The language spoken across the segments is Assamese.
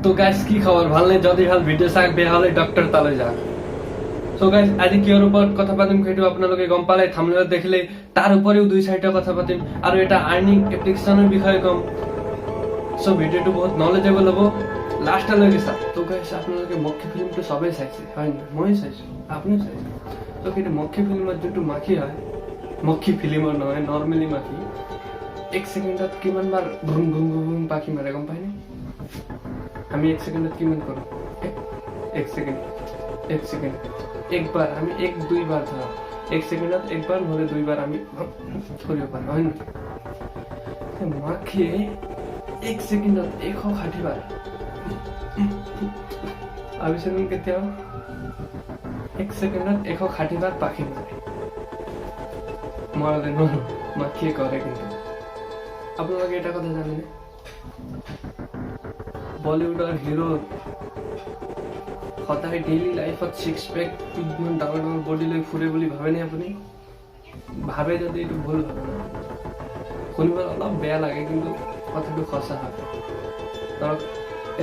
তো গাইস কি খবৰ ভাল নাই যদি ভাল ভিডিও চাক বেয়া হলে ডক্টৰ তালৈ যাওক সো গাইস আজি কিহৰ ওপৰত কথা পাতিম সেইটো আপোনালোকে গম পালে থাম্বনেলত দেখিলে তাৰ উপৰিও দুই চাৰিটা কথা পাতিম আৰু এটা আৰ্নিং এপ্লিকেশনৰ বিষয়ে কম সো ভিডিওটো বহুত নলেজেবল হ'ব লাষ্টলৈকে চাওক তো গাইস আপোনালোকে মক্কি ফিল্মটো সবেই চাইছে হয় না মই চাইছো আপুনি চাইছে তো কিন্তু মক্কি ফিল্মত যোনটো মাখি হয় মক্কি ফিল্মৰ নহয় নৰ্মেলি মাখি এক সেকেন্ডত কিমান বাৰ ভুম ভুম ভুম পাখি মাৰে গম পাইনে আমি एक सेकंड किमान करो एक सेकंड एक बार हम एक दुई बार धरा एक सेकंड एक बार भले दुई बार हम करियो पार হয় না মাখি एक सेकंड एक हो खाटी बार अभी सेकंड केते हो एक सेकंड एक हो खाटी बार पाखी मारे মরলে নো মাখি করে কিন্তু আপনারা এটা কথা জানেন বলিউডৰ হিৰো সদায় ডেইলি লাইফত সিক্স পেক ইমান ডাঙৰ ডাঙৰ বডি লৈ ফুৰে বুলি ভাবেনে আপুনি ভাবে যদি এইটো ভুল ভাবে শুনিব অলপ বেয়া লাগে কিন্তু কথাটো সঁচা হয় ধৰক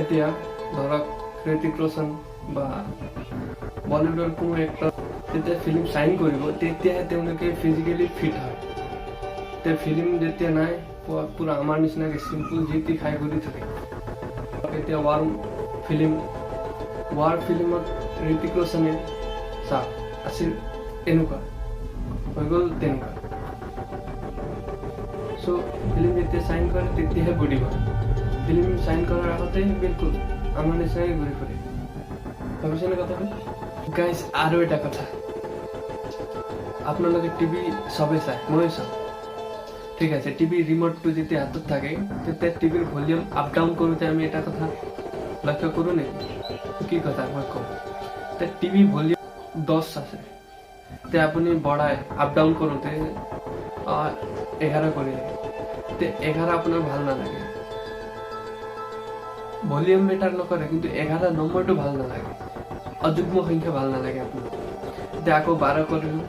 এতিয়া ধৰক ঋতিক ৰোশন বা বলিউডৰ কোনো এক্টৰ যেতিয়া ফিল্ম সাইন কৰিব তেতিয়াহে তেওঁলোকে ফিজিক্যালি ফিট হয় তে ফিল্ম যেতিয়া নাই পুৰা আমাৰ নিচিনাকে সিম্পল জিতি খাই ঘূৰি থাকে এতিয়া वार फिल्मत ऋतिक रोशने साफ আছিল এনেকুৱা হৈ গ'ল তেনেকুৱা সো ফিল্ম যেতিয়া সাইন কৰে তেতিয়াহে বডি হয় ফিল্ম সাইন কৰাৰ আগতে বিলকুল আমাৰ নিচিনাই ঘূৰি ফুৰে ভাবিছেনে কথাটো গাইজ আৰু এটা কথা আপোনালোকে টিভি সবে চাই মই চাওঁ ঠিক আছে টিভি রিমোটটো যেতিয়া হাতত থাকে তেতিয়া টিভিৰ ভলিউম আপ ডাউন কৰোতে আমি এটা কথা লক্ষ্য কৰো নে কি কথা মই কম তে টিভি ভলিউম 10 আছে তে আপুনি বঢ়াই আপ ডাউন কৰোতে 11 কৰিলে তে 11 আপোনাৰ ভাল নালাগে ভলিউম মেটাৰ নকৰে কিন্তু 11 নম্বৰটো ভাল নালাগে অযুগ্ম সংখ্যা ভাল নালাগে আপোনাৰ তে আকৌ 12 কৰিলো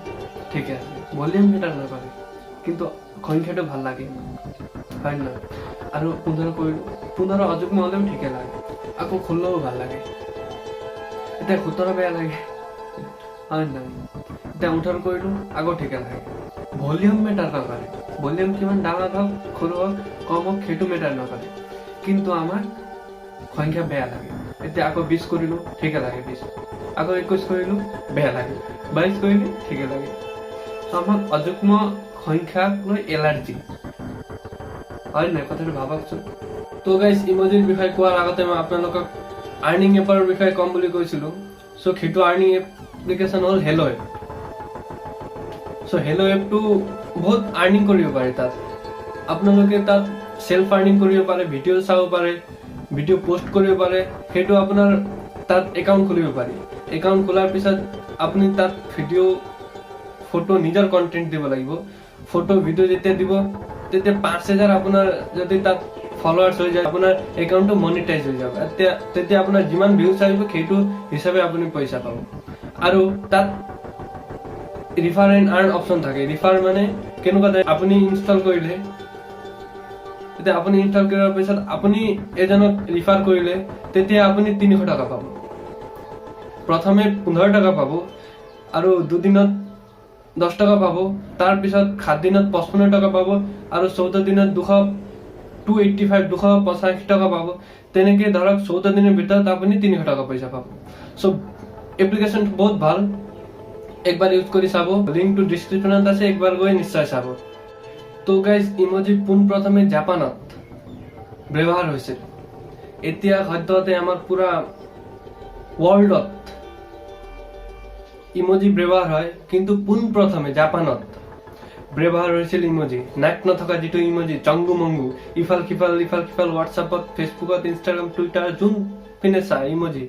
ঠিক আছে ভলিউম মেটাৰ নকৰে কিন্তু সংখ্যাটো ভাল লাগে হয় না আৰু 15 কৰিলো 15 অযুগ্ম হলেও ঠিকে লাগে আকৌ 16 ভাল লাগে এটা 17 বেয়া লাগে হয় না এটা 18 কৰিলো আকৌ ঠিকে লাগে ভলিউম মেটাৰ নকৰে ভলিউম কিমান ডাঙৰ হওক সৰু হওক কম হওক সেইটো মেটাৰ নকৰে কিন্তু আমাৰ সংখ্যা বেয়া লাগে এতিয়া আকৌ 20 কৰিলো ঠিকে লাগে 20 আকৌ 21 কৰিলো বেয়া লাগে 22 কৰিলো ঠিকে লাগে আমাৰ অযুগ্ম সংখ্যা লৈ এলাৰ্জি হয় না কথাটো ভাবকচোন তো গাইস ইমোজিৰ বিষয়ে কোৱাৰ আগতে মই আপোনালোকক আৰ্নিং এপৰ বিষয়ে কম বুলি কৈছিলো সো সেইটো আৰ্নিং এপ্লিকেশন হল হেলো এপ সো হেলো এপটো বহুত আৰ্নিং কৰিব পাৰে তাত আপোনালোকে তাত সেলফ আৰ্নিং কৰিব পাৰে ভিডিও চাব পাৰে ভিডিও পোস্ট কৰিব পাৰে সেইটো আপোনাৰ তাত একাউন্ট খুলিব পাৰি একাউন্ট খোলাৰ পিছত আপুনি তাত ভিডিও ফটো নিজৰ কন্টেন্ট দিব লাগিব ফটো ভিডিও যেতিয়া দিব তেতিয়া 5000 আপোনাৰ যদি তাত ফলোৱাৰ্স হৈ যায় আপোনাৰ একাউন্টটো মনিটাইজ হৈ যাব তেতিয়া আপোনাৰ যিমান ভিউজ আহিব সেইটো হিচাপে আপুনি পইচা পাব আৰু তাত ৰিফাৰ এণ্ড আৰ্ন অপচন থাকে ৰিফাৰ মানে কেনেকুৱা আপুনি ইনষ্টল কৰিলে তেতিয়া আপুনি ইনষ্টল কৰাৰ পিছত আপুনি এজনক ৰিফাৰ কৰিলে তেতিয়া আপুনি 300 টকা পাব প্ৰথমে 15 টকা পাব আৰু দুদিনত 10 টাকা পাবো তাৰ পিছত 7 দিনত 55 টাকা পাবো আৰু 14 দিনত 285 285 টাকা পাবো তেনেকে ধৰক 14 দিনৰ ভিতৰত আপুনি 300 টাকা পইচা পাবো সো এপ্লিকেশন বহুত ভাল একবাৰ ইউজ কৰি চাব লিংক টু ডেসক্ৰিপশনত আছে একবাৰ গৈ নিশ্চয় চাব তো গাইস ইমোজি পোন প্ৰথমে জাপানত ব্যৱহাৰ হৈছিল এতিয়া সদ্যহতে আমাৰ পুৰা ওয়াৰ্ল্ডত ইমোজি ব্যৱহাৰ হয় কিন্তু পোন প্ৰথমে জাপানত ব্যৱহাৰ হৈছিল ইমোজি নাক নথকা যেটো ইমোজি চংগু মংগু ইফাল খিফাল হোৱাটছআপত ফেসবুকত ইনষ্টাগ্ৰাম টুইটাৰ যোন পিনে চাই ইমোজি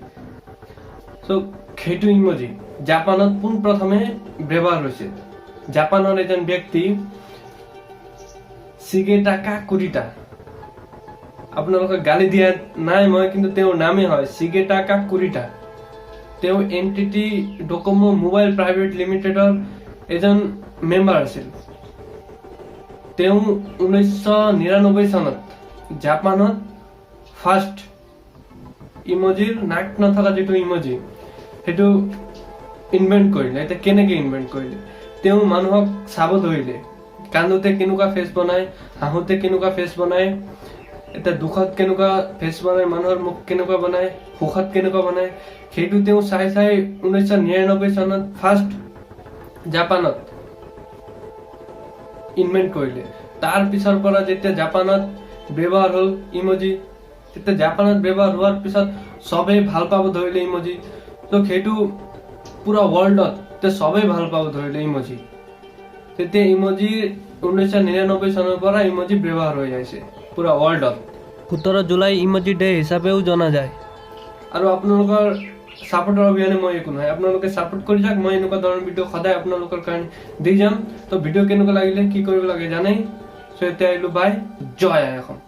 সো সেইটো ইমোজি জাপানত পোন প্ৰথমে ব্যৱহাৰ হৈছিল জাপানৰ এজন ব্যক্তি শিগেটাকা কুৰিটা আপোনালোকক গালি দিয়া নাই মই কিন্তু তেওঁৰ নামে হয় শিগেটাকা কুৰিটা তেওঁ এনটিটি ডকোমো মোবাইল প্ৰাইভেট লিমিটেডৰ এজন মেম্বাৰ আছিল তেওঁ 1999 চনত জাপানত ফাৰ্ষ্ট ইমজিৰ নাক নথকা যিটো ইমজি সেইটো ইনভেন্ট কৰিলে। এতিয়া কেনেকে ইনভেন্ট কৰিলে? তেওঁ মানুহক চাব ধৰিলে, কান্দোতে কেনেকুৱা ফেচ বনায়, হাঁহোতে কেনেকুৱা ফেচ বনায়, এতিয়া দুখত কেনেকুৱা ফেচ বনায়, মানুহৰ মুখ কেনেকুৱা বনায়, সুখত কেনেকুৱা বনায়, সেইটো তেওঁ চাই 1999 চনত ফাৰ্ষ্ট জাপানত ইনভেন্ট কৰিলে। তাৰ পিছৰ পৰা যেতিয়া জাপানত ব্যৱহাৰ হ'ল ইমজি, তেতিয়া জাপানত ব্যৱহাৰ হোৱাৰ পিছত চবেই ভাল পাব ধৰিলে ইমজি। তো সেইটো পুৰা ৱৰ্ল্ডত চবেই ভাল পাব ধৰিলে ইমজি। তেতিয়া ইমজি 1999 চনৰ পৰা ইমজি ব্যৱহাৰ হৈ আহিছে পুৰা ৱৰ্ল্ডত। 17 জুলাই ইমজি ডে হিচাপেও জনা যায়। আৰু আপোনালোকৰ সাপোৰ্টৰ অবিহনে মই একো নহয়। আপোনালোকে সাপোৰ্ট কৰি যাওক, মই এনেকুৱা ধৰণৰ ভিডিঅ' সদায় আপোনালোকৰ কাৰণে দি যাম। তো ভিডিঅ' কেনেকুৱা লাগিলে, কি কৰিব লাগে জানেই। চ' এতিয়া আহিলো, বাই, জয় আই অসম।